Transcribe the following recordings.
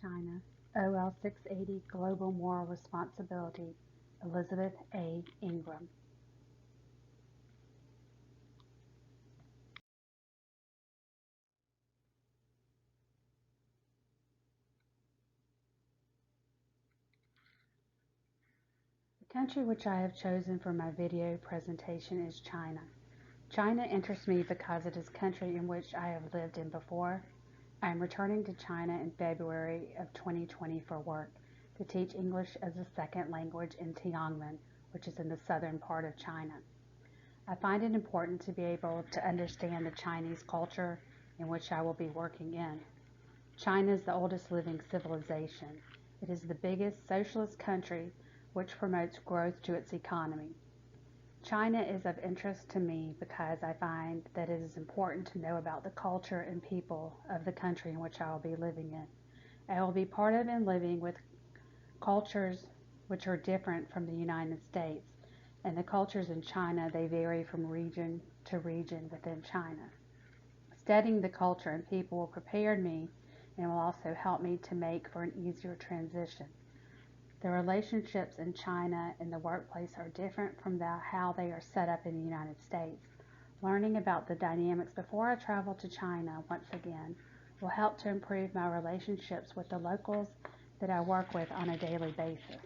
China, OL 680 Global Moral Responsibility, Elizabeth A. Ingram. The country which I have chosen for my video presentation is China. China interests me because it is a country in which I have lived in before. I am returning to China in February of 2020 for work to teach English as a second language in Tiananmen, which is in the southern part of China. I find it important to be able to understand the Chinese culture in which I will be working in. China is the oldest living civilization. It is the biggest socialist country which promotes growth to its economy. China is of interest to me because I find that it is important to know about the culture and people of the country in which I will be living in. I will be part of and living with cultures which are different from the United States, and the cultures in China, they vary from region to region within China. Studying the culture and people will prepare me and will also help me to make for an easier transition. The relationships in China in the workplace are different from how they are set up in the United States. Learning about the dynamics before I travel to China once again will help to improve my relationships with the locals that I work with on a daily basis.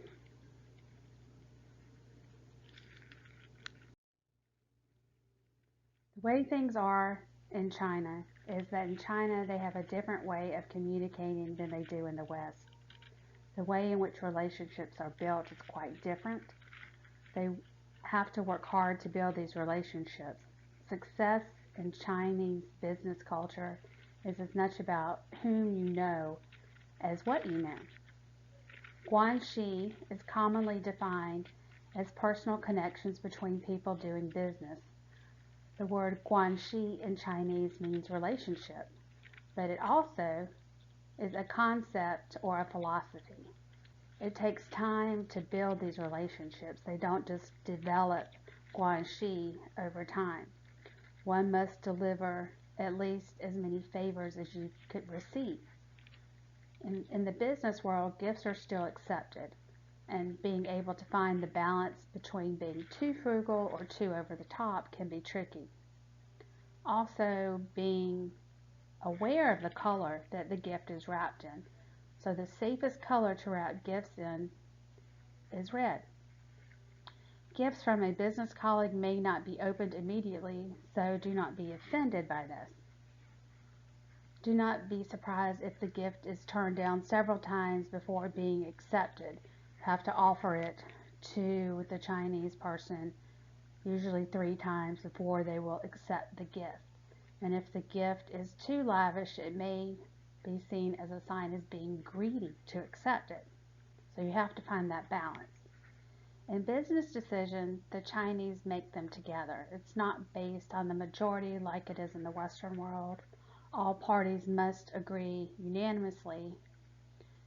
The way things are in China is that in China they have a different way of communicating than they do in the West. The way in which relationships are built is quite different. They have to work hard to build these relationships. Success in Chinese business culture is as much about whom you know as what you know. Guanxi is commonly defined as personal connections between people doing business. The word guanxi in Chinese means relationship, but it also is a concept or a philosophy. It takes time to build these relationships. They don't just develop guanxi over time. One must deliver at least as many favors as you could receive. In the business world, gifts are still accepted, and being able to find the balance between being too frugal or too over the top can be tricky. Also, being aware of the color that the gift is wrapped in. So the safest color to wrap gifts in is red. Gifts from a business colleague may not be opened immediately, so do not be offended by this. Do not be surprised if the gift is turned down several times before being accepted. You have to offer it to the Chinese person usually 3 times before they will accept the gift. And if the gift is too lavish, it may be seen as a sign of being greedy to accept it. So you have to find that balance. In business decisions, the Chinese make them together. It's not based on the majority like it is in the Western world. All parties must agree unanimously,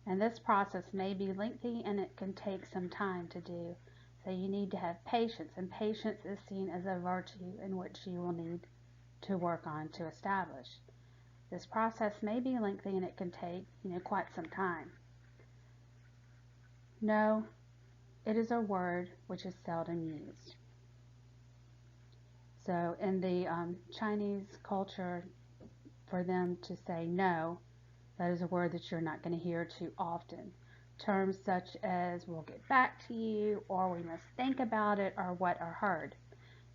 and this process may be lengthy and it can take some time to do. So you need to have patience, and patience is seen as a virtue in which you will need to work on to establish. This process may be lengthy and it can take, quite some time. No, it is a word which is seldom used. So in the Chinese culture, for them to say no, that is a word that you're not going to hear too often. Terms such as we'll get back to you, or we must think about it, are what are heard.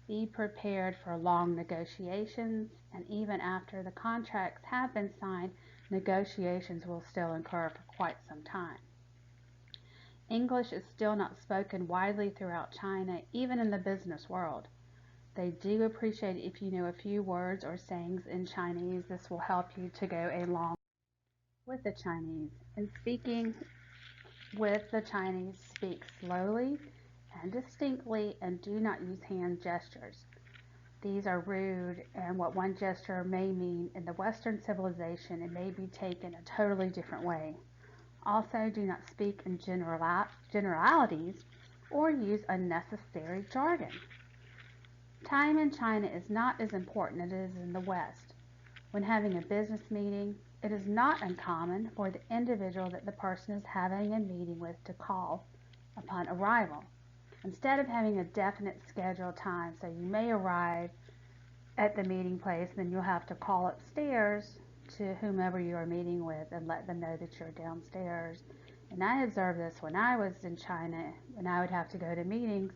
Be prepared for long negotiations, and even after the contracts have been signed, negotiations will still occur for quite some time. English is still not spoken widely throughout China, even in the business world. They do appreciate it if you know a few words or sayings in Chinese. This will help you to go a long with the Chinese. In speaking with the Chinese, speak slowly and distinctly and do not use hand gestures. These are rude, and what one gesture may mean in the Western civilization, it may be taken a totally different way. Also, do not speak in generalities or use unnecessary jargon. Time in China is not as important as it is in the West. When having a business meeting, it is not uncommon for the individual that the person is having a meeting with to call upon arrival, instead of having a definite scheduled time. So you may arrive at the meeting place, then you'll have to call upstairs to whomever you are meeting with and let them know that you're downstairs. And I observed this when I was in China, when I would have to go to meetings.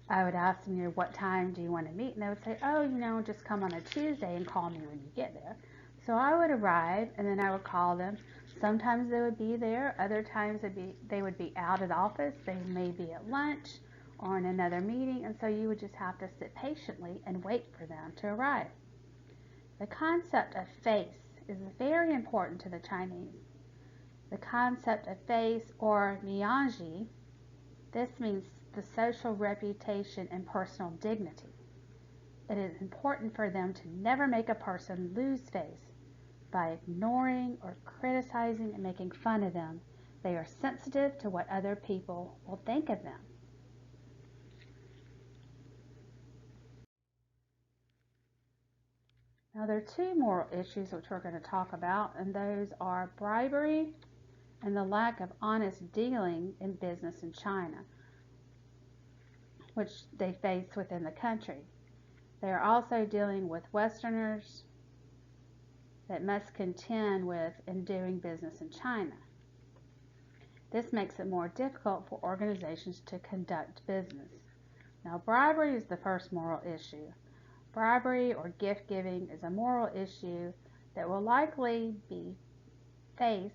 I would ask them, what time do you want to meet? And they would say, oh, just come on a Tuesday and call me when you get there. So I would arrive and then I would call them. Sometimes they would be there. Other times they would be out of the office. They may be at lunch or in another meeting. And so you would just have to sit patiently and wait for them to arrive. The concept of face is very important to the Chinese. The concept of face, or mianji, this means the social reputation and personal dignity. It is important for them to never make a person lose face by ignoring or criticizing and making fun of them. They are sensitive to what other people will think of them. Now, there are two moral issues which we're going to talk about, and those are bribery and the lack of honest dealing in business in China, which they face within the country. They are also dealing with Westerners that must contend with in doing business in China. This makes it more difficult for organizations to conduct business. Now, bribery is the first moral issue. Bribery or gift giving is a moral issue that will likely be faced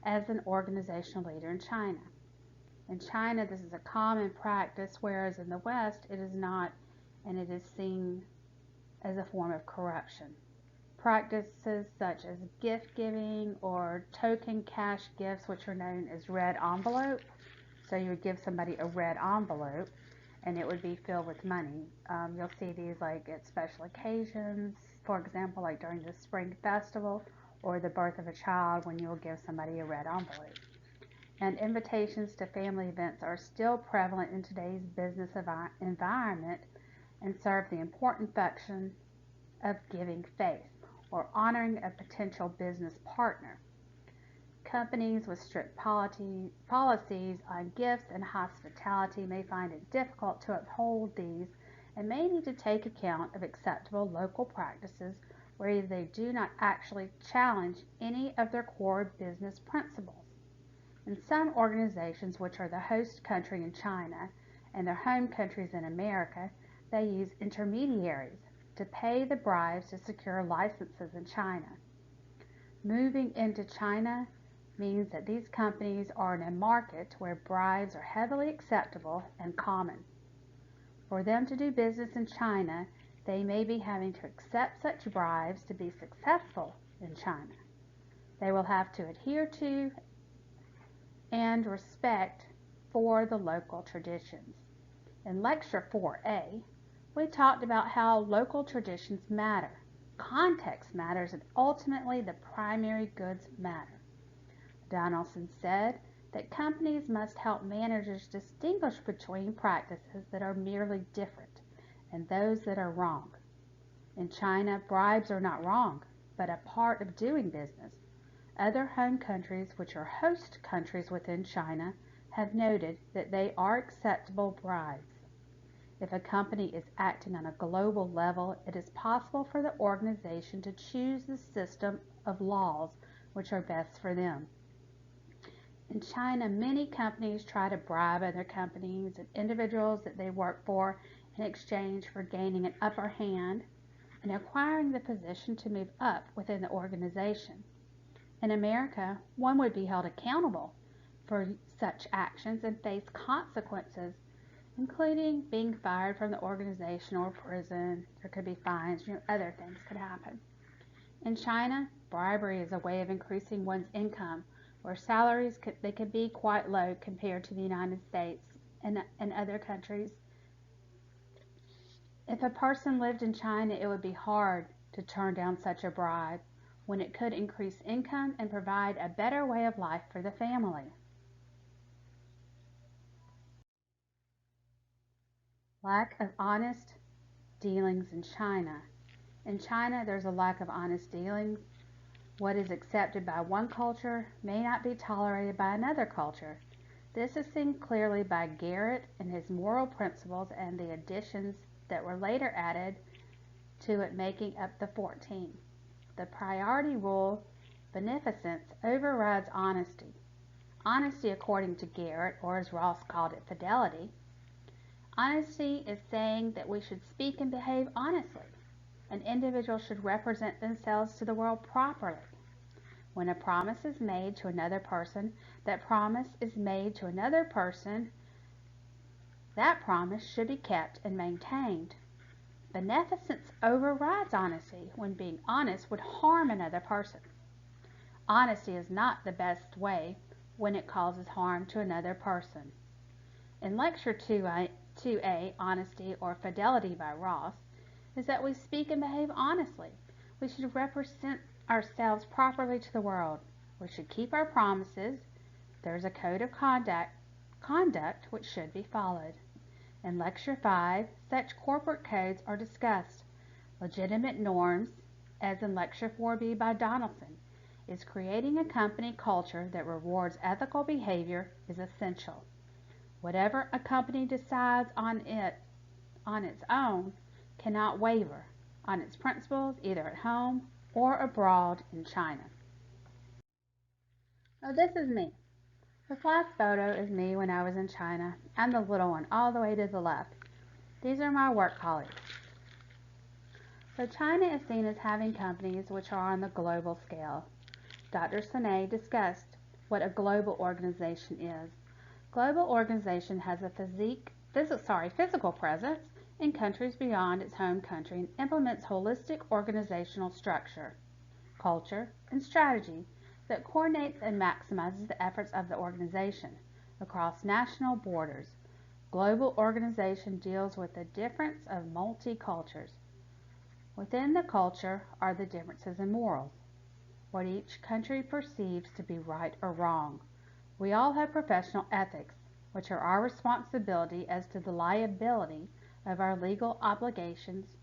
as an organizational leader in China. In China, this is a common practice, whereas in the West, it is not, and it is seen as a form of corruption. Practices such as gift giving or token cash gifts, which are known as red envelope. So you would give somebody a red envelope and it would be filled with money. You'll see these like at special occasions, for example, like during the Spring Festival or the birth of a child, when you'll give somebody a red envelope. And invitations to family events are still prevalent in today's business environment and serve the important function of giving face or honoring a potential business partner. Companies with strict policies on gifts and hospitality may find it difficult to uphold these and may need to take account of acceptable local practices where they do not actually challenge any of their core business principles. In some organizations, which are the host country in China and their home countries in America, they use intermediaries to pay the bribes to secure licenses in China. Moving into China means that these companies are in a market where bribes are heavily acceptable and common. For them to do business in China, they may be having to accept such bribes to be successful in China. They will have to adhere to and respect for the local traditions. In Lecture 4A, we talked about how local traditions matter. Context matters, and ultimately the primary goods matter. Donaldson said that companies must help managers distinguish between practices that are merely different and those that are wrong. In China, bribes are not wrong, but a part of doing business. Other home countries, which are host countries within China, have noted that they are acceptable bribes. If a company is acting on a global level, it is possible for the organization to choose the system of laws which are best for them. In China, many companies try to bribe other companies and individuals that they work for in exchange for gaining an upper hand and acquiring the position to move up within the organization. In America, one would be held accountable for such actions and face consequences, including being fired from the organization or prison. There could be fines, other things could happen. In China, bribery is a way of increasing one's income, where salaries could be quite low compared to the United States and other countries. If a person lived in China, it would be hard to turn down such a bribe when it could increase income and provide a better way of life for the family. Lack of honest dealings in China. In China, there's a lack of honest dealings. What is accepted by one culture may not be tolerated by another culture. This is seen clearly by Garrett and his moral principles and the additions that were later added to it, making up the 14. The priority rule, beneficence, overrides honesty. Honesty, according to Garrett, or as Ross called it, fidelity. Honesty is saying that we should speak and behave honestly. An individual should represent themselves to the world properly. When a promise is made to another person, that promise is made to another person, that promise should be kept and maintained. Beneficence overrides honesty when being honest would harm another person. Honesty is not the best way when it causes harm to another person. In Lecture 2A, Honesty or Fidelity by Ross, is that we speak and behave honestly. We should represent ourselves properly to the world. We should keep our promises. There's a code of conduct which should be followed. In Lecture 5, such corporate codes are discussed. Legitimate norms, as in Lecture 4B by Donaldson, is creating a company culture that rewards ethical behavior is essential. Whatever a company decides on its own cannot waver on its principles either at home or abroad in China. Now this is me. This last photo is me when I was in China, and the little one all the way to the left. These are my work colleagues. So China is seen as having companies which are on the global scale. Dr. Sine discussed what a global organization is. Global organization has a physical presence in countries beyond its home country and implements holistic organizational structure, culture, and strategy that coordinates and maximizes the efforts of the organization across national borders. Global organization deals with the difference of multi-cultures. Within the culture are the differences in morals, what each country perceives to be right or wrong. We all have professional ethics, which are our responsibility as to the liability of our legal obligations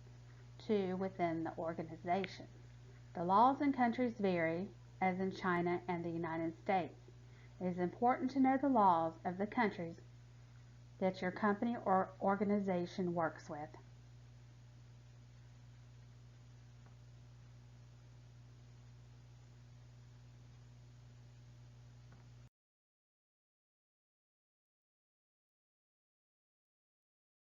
to within the organization. The laws in countries vary, as in China and the United States. It is important to know the laws of the countries that your company or organization works with.